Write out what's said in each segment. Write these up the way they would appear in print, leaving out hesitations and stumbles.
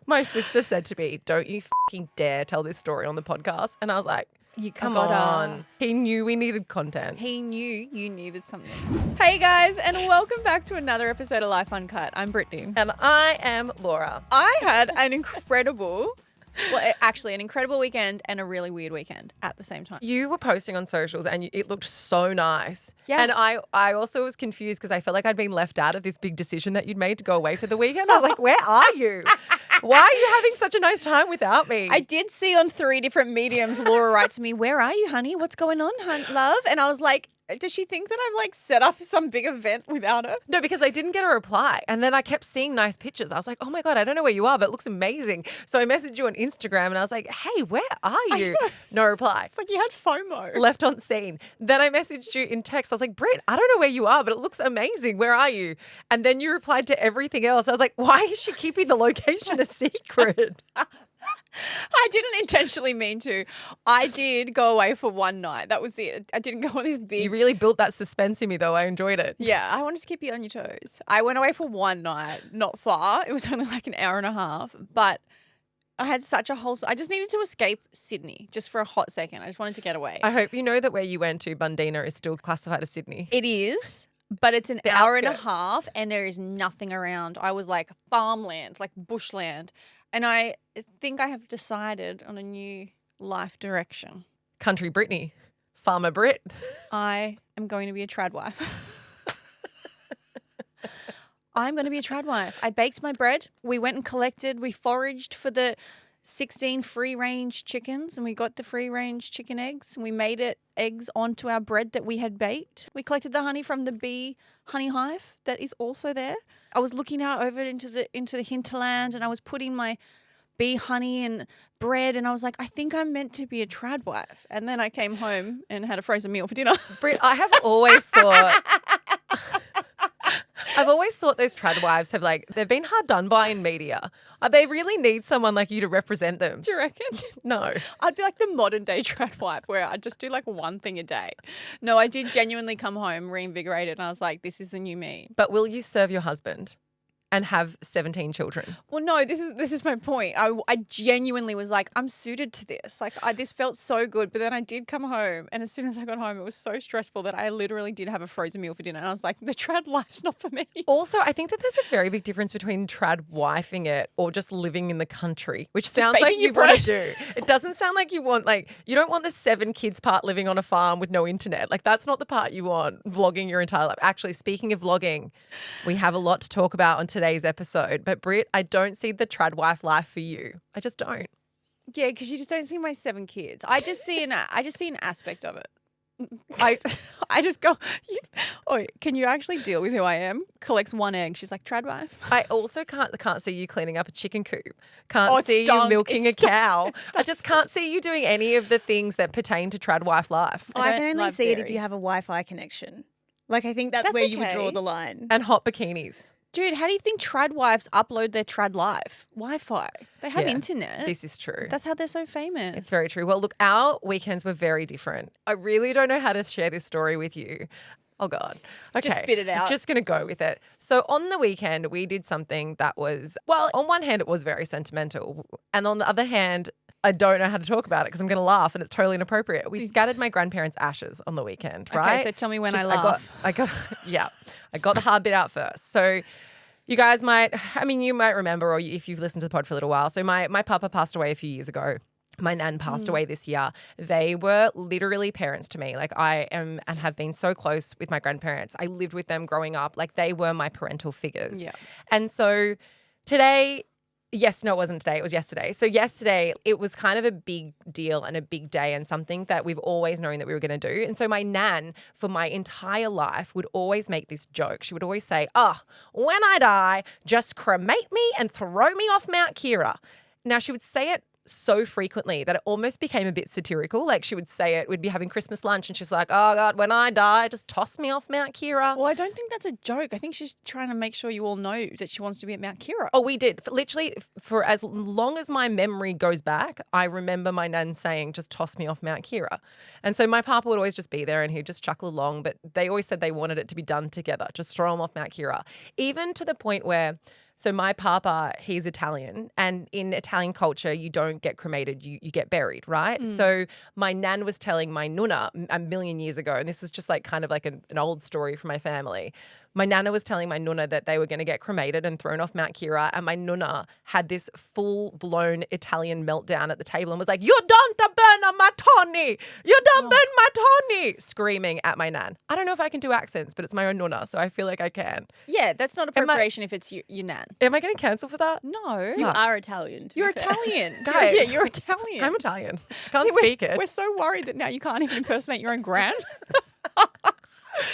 My sister said to me, don't you fucking dare tell this story on the podcast. And I was like, come got her. on. He knew we needed content. He knew you needed something. Hey guys, and welcome back to another episode of Life Uncut. I'm Brittany. And I am Laura. I had an incredible weekend and a really weird weekend at the same time. You were posting on socials and it looked so nice. Yeah. And I also was confused because I felt like I'd been left out of this big decision that you'd made to go away for the weekend. I was like, where are you? Why are you having such a nice time without me? I did see on 3 different mediums, Laura write to me, where are you, honey? What's going on, love? And I was like, does she think that I've like set up some big event without her? No, because I didn't get a reply. And then I kept seeing nice pictures. I was like, oh my God, I don't know where you are, but it looks amazing. So I messaged you on Instagram and I was like, hey, where are you? No reply. It's like you had FOMO. Left on scene. Then I messaged you in text. I was like, Britt, I don't know where you are, but it looks amazing. Where are you? And then you replied to everything else. I was like, why is she keeping the location a secret? I didn't intentionally mean to. I did go away for one night. That was it. I didn't go on this big... You really built that suspense in me, though. I enjoyed it. Yeah, I wanted to keep you on your toes. I went away for one night, not far. It was only like an hour and a half, but I had such a whole... I just needed to escape Sydney just for a hot second. I just wanted to get away. I hope you know that where you went to, Bundina, is still classified as Sydney. It is, but it's an hour and a half and there is nothing around. I was like farmland, like bushland. And I think I have decided on a new life direction. Country Brittany. Farmer Britt. I am going to be a trad wife. I'm going to be a trad wife. I baked my bread. We went and collected. We foraged for the 16 free-range chickens and we got the free-range chicken eggs and we made eggs onto our bread that we had baked. We collected the honey from the bee honey hive that is also there. I was looking out over into the hinterland and I was putting my bee honey and bread and I was like, I think I'm meant to be a trad wife. And then I came home and had a frozen meal for dinner. Britt, I have always thought those trad wives they've been hard done by in media. They really need someone like you to represent them. Do you reckon? No. I'd be like the modern day trad wife where I'd just do like one thing a day. No, I did genuinely come home reinvigorated and I was like, this is the new me. But will you serve your husband and have 17 children? Well, no, this is my point. I genuinely was like, I'm suited to this. Like, this felt so good. But then I did come home, and as soon as I got home, it was so stressful that I literally did have a frozen meal for dinner. And I was like, the trad life's not for me. Also, I think that there's a very big difference between trad wifing it or just living in the country, which sounds like you want to do. It doesn't sound like you want, you don't want the 7 kids part living on a farm with no internet. Like, that's not the part you want, vlogging your entire life. Actually, speaking of vlogging, we have a lot to talk about on today's episode. But Britt, I don't see the trad wife life for you. I just don't. Yeah, because you just don't see my 7 kids. I just see an aspect of it. I just go, can you actually deal with who I am? Collects 1 egg. She's like, trad wife. I also can't see you cleaning up a chicken coop. Can't see you milking a cow. I just can't see you doing any of the things that pertain to trad wife life. I can only see it if you have a Wi-Fi connection. Like, I think that's where you would draw the line. And hot bikinis. Dude, how do you think trad wives upload their trad life? Wi-Fi. They have internet. This is true. That's how they're so famous. It's very true. Well, look, our weekends were very different. I really don't know how to share this story with you. Oh, God. Okay. Just spit it out. I'm just going to go with it. So on the weekend, we did something that was, well, on one hand, it was very sentimental. And on the other hand, I don't know how to talk about it because I'm going to laugh and it's totally inappropriate. We scattered my grandparents' ashes on the weekend, right? Okay, so tell me when I laugh. I got the hard bit out first. So you guys you might remember, or if you've listened to the pod for a little while. So my papa passed away a few years ago. My nan passed away this year. They were literally parents to me. Like, I am and have been so close with my grandparents. I lived with them growing up. Like, they were my parental figures. Yeah. And so today... Yes, no, it wasn't today. It was yesterday. So yesterday, it was kind of a big deal and a big day and something that we've always known that we were going to do. And so my nan, for my entire life, would always make this joke. She would always say, when I die, just cremate me and throw me off Mount Kira. Now, she would say it so frequently that it almost became a bit satirical. Like, she would say it, we'd be having Christmas lunch and she's like, oh God, when I die, just toss me off Mount Kira. Well, I don't think that's a joke. I think she's trying to make sure you all know that she wants to be at Mount Kira. Oh, we did. Literally, for as long as my memory goes back, I remember my nan saying, just toss me off Mount Kira. And so my papa would always just be there and he'd just chuckle along, but they always said they wanted it to be done together, just throw them off Mount Kira. Even to the point where So my papa, he's Italian, and in Italian culture, you don't get cremated, you get buried, right? So my nan was telling my nonna a million years ago, and this is just like kind of like an old story from my family. My nana was telling my nonna that they were going to get cremated and thrown off Mount Kira, and my nonna had this full-blown Italian meltdown at the table and was like, "You don't burn my Tony! You don't burn my Tony!" screaming at my nan. I don't know if I can do accents, but it's my own nonna, so I feel like I can. Yeah, that's not appropriation if it's your nan. Am I getting cancelled for that? No. You are Italian. You're Italian. Guys. Yeah, you're Italian. I'm Italian. Can't speak it. We're so worried that now you can't even impersonate your own gran.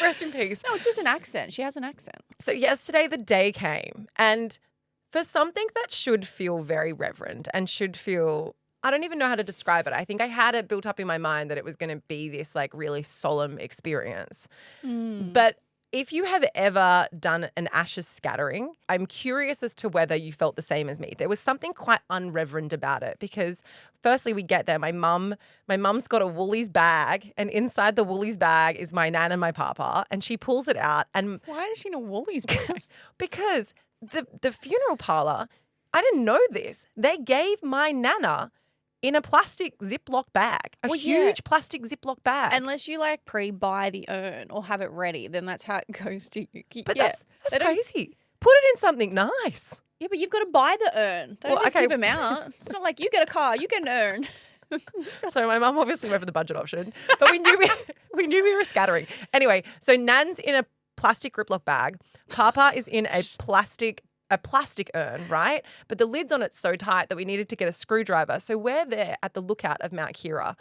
Rest in peace. No, it's just an accent. She has an accent. So yesterday the day came, and for something that should feel very reverent and should feel, I don't even know how to describe it. I think I had it built up in my mind that it was going to be this like really solemn experience. But if you have ever done an ashes scattering, I'm curious as to whether you felt the same as me. There was something quite unreverent about it because firstly we get there, my mum's got a Woolies bag, and inside the Woolies bag is my nan and my papa, and she pulls it out. And Why is she in a Woolies bag? because the funeral parlour, I didn't know this. They gave my nana in a plastic Ziploc bag, a huge plastic Ziploc bag. Unless you like pre-buy the urn or have it ready, then that's how it goes to you. But that's crazy. Put it in something nice. Yeah, but you've got to buy the urn. Don't just give them out. It's not like you get a car, you get an urn. So my mum obviously went for the budget option, but we knew we were scattering. Anyway, so Nan's in a plastic Ziploc bag. Papa is in a plastic urn, right? But the lid's on it so tight that we needed to get a screwdriver. So we're there at the lookout of Mount Kira.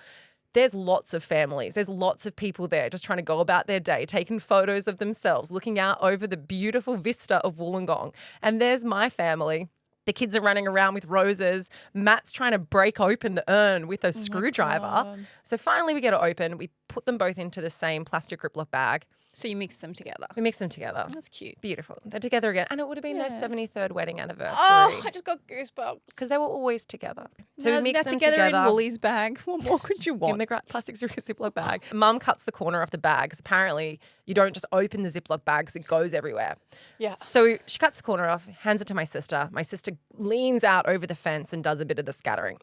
There's lots of families. There's lots of people there just trying to go about their day, taking photos of themselves, looking out over the beautiful vista of Wollongong. And there's my family. The kids are running around with roses. Matt's trying to break open the urn with a screwdriver. So finally we get it open. We put them both into the same plastic Ziploc bag. So you mix them together. We mix them together. That's cute. Beautiful. They're together again. And it would have been their 73rd wedding anniversary. Oh, I just got goosebumps. Because they were always together. So Now we mix they're them together together in Woolies bag. What more could you in want? the plastic Ziploc bag. Mum cuts the corner off the bag because apparently you don't just open the Ziploc bag because it goes everywhere. Yeah. So she cuts the corner off, hands it to my sister. My sister leans out over the fence and does a bit of the scattering.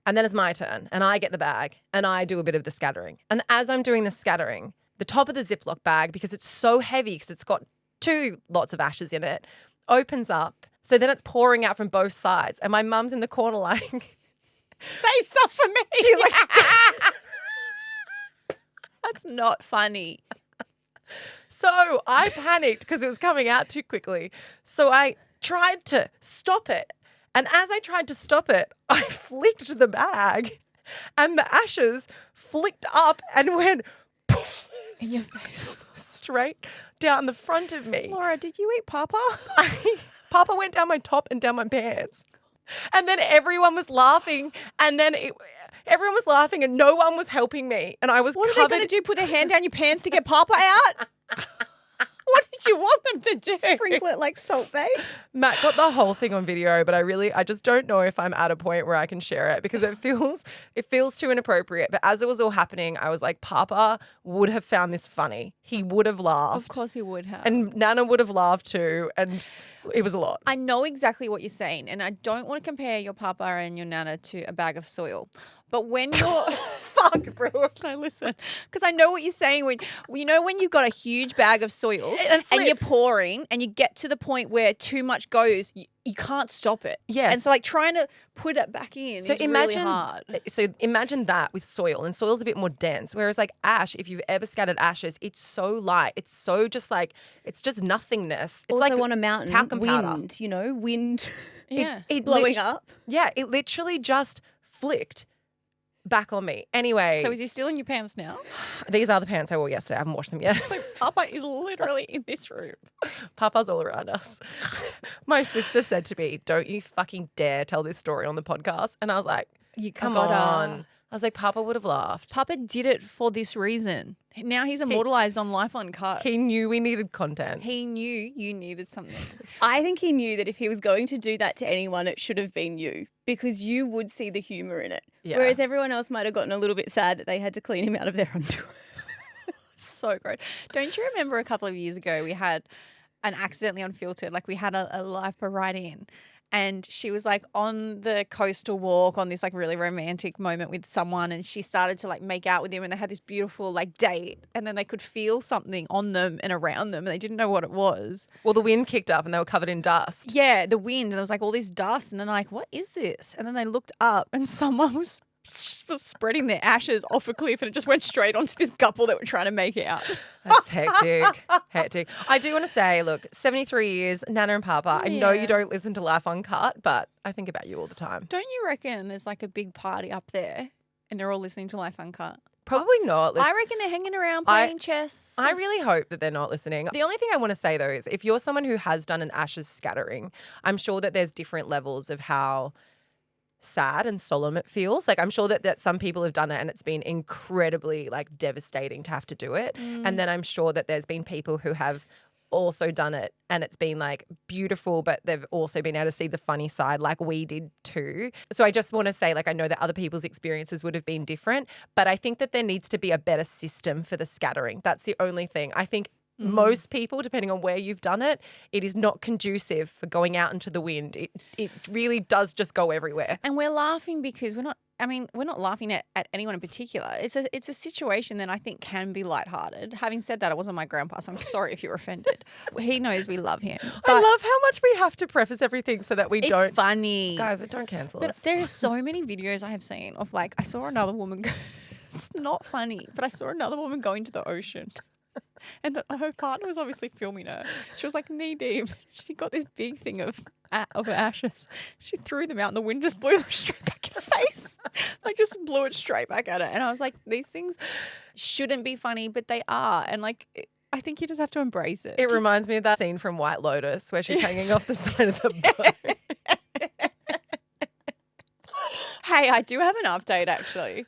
And then it's my turn and I get the bag and I do a bit of the scattering. And as I'm doing the scattering, the top of the Ziploc bag, because it's so heavy because it's got 2 lots of ashes in it, opens up. So then it's pouring out from both sides. And my mum's in the corner like, Save some for me. she's like, That's not funny. so I panicked because it was coming out too quickly. So I tried to stop it. And as I tried to stop it, I flicked the bag and the ashes flicked up and went poof, In your face. straight down the front of me. Laura, did you eat Papa? Papa went down my top and down my pants. And then everyone was laughing. And then everyone was laughing and no one was helping me. And I was What covered. are they going to do? Put their hand down your pants to get Papa out? What did you want them to do? Sprinkle it like Salt Bay. Matt got the whole thing on video, but I just don't know if I'm at a point where I can share it because it feels too inappropriate. But as it was all happening, I was like, Papa would have found this funny. He would have laughed. Of course he would have. And Nana would have laughed too. And it was a lot. I know exactly what you're saying, and I don't want to compare your Papa and your Nana to a bag of soil. But when you're fuck, bro, no, listen, because I know what you're saying. When you've got a huge bag of soil And you're flips. pouring, and you get to the point where too much goes, you can't stop it. Yes. and so like trying to put it back in is really hard. So imagine that with soil, and soil's a bit more dense. Whereas like ash, if you've ever scattered ashes, it's so light. It's so just like it's just nothingness. It's Also like on a mountain, talcum powder. wind Yeah, It blowing lit- up. Yeah, it literally just flicked back on me. Anyway, so is he still in your pants now? these are the pants I wore yesterday. I haven't washed them yet. So Papa is literally in this room. Papa's all around us. My sister said to me, "Don't you fucking dare tell this story on the podcast." And I was like, Come on. I was like, Papa would have laughed. Papa did it for this reason. Now he's immortalized on Life Uncut. He knew we needed content. He knew you needed something. I think he knew that if he was going to do that to anyone, it should have been you because you would see the humour in it. Yeah. Whereas everyone else might have gotten a little bit sad that they had to clean him out of their underwear. So gross. Don't you remember a couple of years ago we had and accidentally unfiltered. Like we had a lifer right in. And she was like on the coastal walk on this like really romantic moment with someone, and she started to like make out with him, and they had this beautiful like date, and then they could feel something on them and around them, and they didn't know what it was. Well, the wind kicked up and they were covered in dust. Yeah, the wind, and there was like all this dust, and then they're like, what is this? And then they looked up and someone was spreading their ashes off a cliff, and it just went straight onto this couple that were trying to make out. That's hectic. Hectic. I do want to say, look, 73 years, Nana and Papa, I know you don't listen to Life Uncut, but I think about you all the time. Don't you reckon there's like a big party up there and they're all listening to Life Uncut? Probably not. I reckon they're hanging around playing chess. I really hope that they're not listening. The only thing I want to say, though, is if you're someone who has done an ashes scattering, I'm sure that there's different levels of how sad and solemn it feels. Like I'm sure that some people have done it and it's been incredibly like devastating to have to do it. And then I'm sure that there's been people who have also done it and it's been like beautiful, but they've also been able to see the funny side like we did too. So I just want to say, like, I know that other people's experiences would have been different, but I think that there needs to be a better system for the scattering. That's the only thing. I think most people, depending on where you've done it, it is not conducive for going out into the wind. It really does just go everywhere. And we're laughing because we're not laughing at anyone in particular. It's a situation that I think can be lighthearted. Having said that, it wasn't my grandpa, so I'm sorry if you're offended. He knows we love him. I love how much we have to preface everything so that we don't. It's funny. Guys, don't cancel us. But there are so many videos I have seen of like, I saw another woman go, it's not funny, but I saw another woman go into the ocean. And her partner was obviously filming her. She was like knee deep. She got this big thing of ashes. She threw them out and the wind just blew them straight back in her face. Like just blew it straight back at her. And I was like, these things shouldn't be funny, but they are. And like, I think you just have to embrace it. It reminds me of that scene from White Lotus where she's hanging off the side of the boat. Hey, I do have an update actually.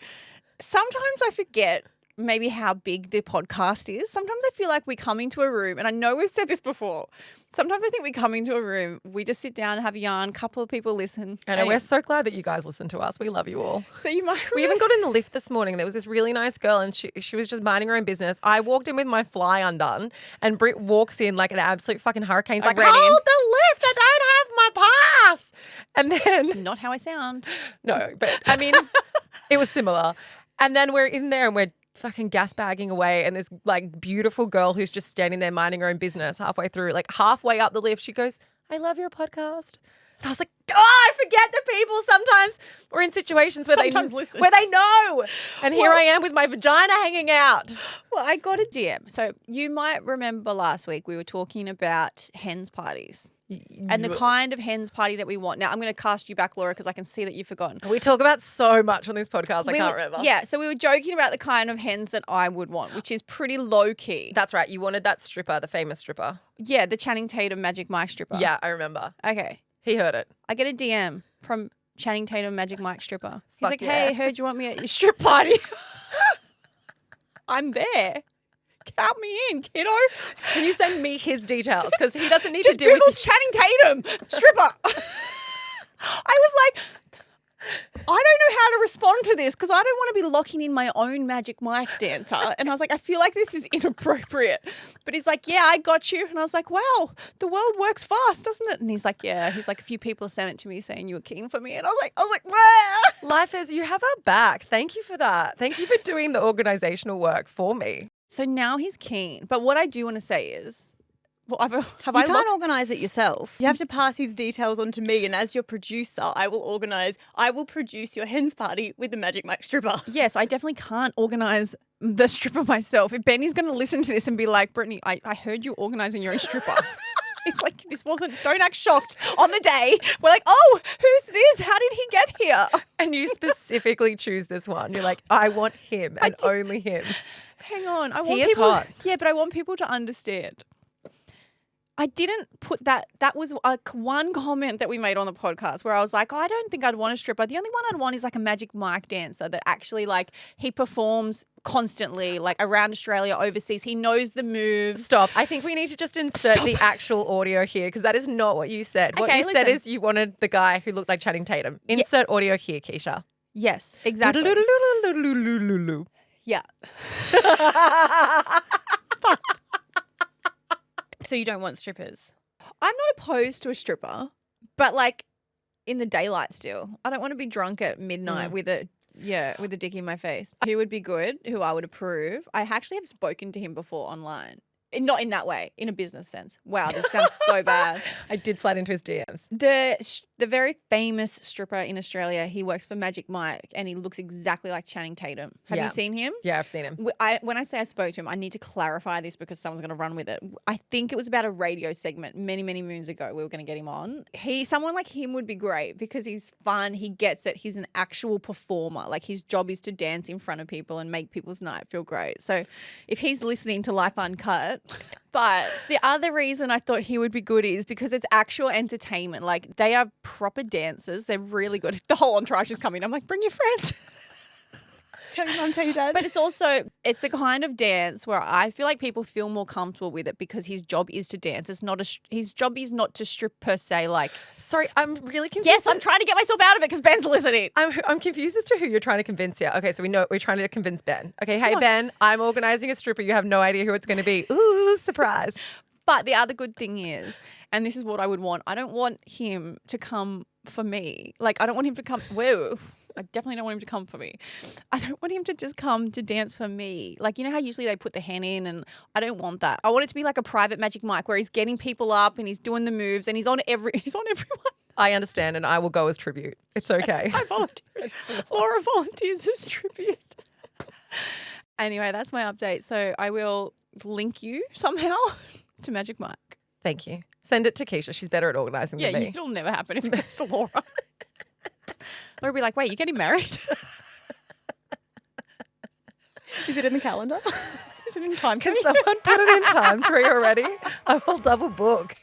Sometimes I forget maybe how big the podcast is. Sometimes I feel like we come into a room, and I know we've said this before. Sometimes I think we come into a room, we just sit down and have a yarn, a couple of people listen. And we're so glad that you guys listen to us. We love you all. So you might We even got in the lift this morning. There was this really nice girl and she was just minding her own business. I walked in with my fly undone and Britt walks in like an absolute fucking hurricane. She's like, hold the lift, I don't have my pass. And then... Not how I sound. No, but I mean, it was similar. And then we're in there and we're fucking gas bagging away, and this like beautiful girl who's just standing there minding her own business halfway through, like halfway up the lift, she goes, I love your podcast. And I was like, oh, I forget that people sometimes we're in situations where listen. where they know. And here I am with my vagina hanging out. Well, I got a DM. So you might remember last week we were talking about hens parties. And the kind of hens party that we want. Now, I'm going to cast you back, Laura, because I can see that you've forgotten. We talk about so much on this podcast, I can't remember. Yeah, so we were joking about the kind of hens that I would want, which is pretty low-key. That's right. You wanted that stripper, the famous stripper. Yeah, the Channing Tatum Magic Mike stripper. Yeah, I remember. Okay. He heard it. I get a DM from Channing Tatum Magic Mike stripper. He's Fuck like, yeah. hey, heard you want me at your strip party. I'm there. Count me in, kiddo. Can you send me his details? Because he doesn't need Just to do Google it. Channing Tatum stripper. I was like, I don't know how to respond to this because I don't want to be locking in my own Magic Mike dancer. And I was like, I feel like this is inappropriate. But he's like, yeah, I got you. And I was like, wow, the world works fast, doesn't it? And he's like, yeah. He's like, a few people sent it to me saying you were keen for me. And I was like, wow. Life is, you have our back. Thank you for that. Thank you for doing the organizational work for me. So now he's keen. But what I do want to say is, well, You can't organise it yourself. You have to pass his details on to me, and as your producer, I will produce your hens party with the Magic Mike stripper. yes, I definitely can't organise the stripper myself. If Benny's going to listen to this and be like, Brittany, I heard you organising your own stripper. It's like, don't act shocked on the day. We're like, oh, who's this? How did he get here? And you specifically choose this one. You're like, I want him and only him. Hang on. He is hot. Yeah, but I want people to understand. I didn't put that. That was like one comment that we made on the podcast where I was like, I don't think I'd want a stripper. The only one I'd want is like a Magic Mike dancer that actually like he performs constantly like around Australia, overseas. He knows the moves. Stop. I think we need to just insert the actual audio here because that is not what you said. What Okay, you said listen. is you wanted the guy who looked like Channing Tatum. Insert audio here, Keeshia. Yes, exactly. Yeah. So you don't want strippers? I'm not opposed to a stripper, but like in the daylight still. I don't want to be drunk at midnight with a dick in my face. Who would be good, who I would approve? I actually have spoken to him before online. Not in that way, in a business sense. Wow, this sounds so bad. I did slide into his DMs. The very famous stripper in Australia, he works for Magic Mike and he looks exactly like Channing Tatum. Have you seen him? Yeah, I've seen him. When I say I spoke to him, I need to clarify this because someone's going to run with it. I think it was about a radio segment many, many moons ago. We were going to get him on. Someone like him would be great because he's fun. He gets it. He's an actual performer. Like his job is to dance in front of people and make people's night feel great. So if he's listening to Life Uncut, but the other reason I thought he would be good is because it's actual entertainment. Like they are proper dancers. They're really good. The whole entourage is coming. I'm like, bring your friends. Tell your mum, tell your dad. But it's the kind of dance where I feel like people feel more comfortable with it because his job is to dance. It's not his job is not to strip per se. Like, sorry, I'm really confused. Yes, I'm trying to get myself out of it because Ben's listening. I'm confused as to who you're trying to convince here. Okay, so we know we're trying to convince Ben. Okay, hey Ben, I'm organizing a stripper. You have no idea who it's going to be. Ooh, surprise. But the other good thing is, and this is what I would want, I don't want him to come for me. Like, I don't want him to come. Whoa. I definitely don't want him to come for me. I don't want him to just come to dance for me. Like, you know how usually they put the hen in, and I don't want that. I want it to be like a private Magic Mike where he's getting people up and he's doing the moves and he's on everyone. I understand, and I will go as tribute. It's okay. I volunteer. Laura volunteers as tribute. Anyway, that's my update. So I will link you somehow to Magic Mike. Thank you. Send it to Keeshia. She's better at organising than me. It'll never happen if it goes to Laura. Laura will be like, wait, you're getting married? Is it in the calendar? Is it in time? Can someone put it in time tree already? I will double book.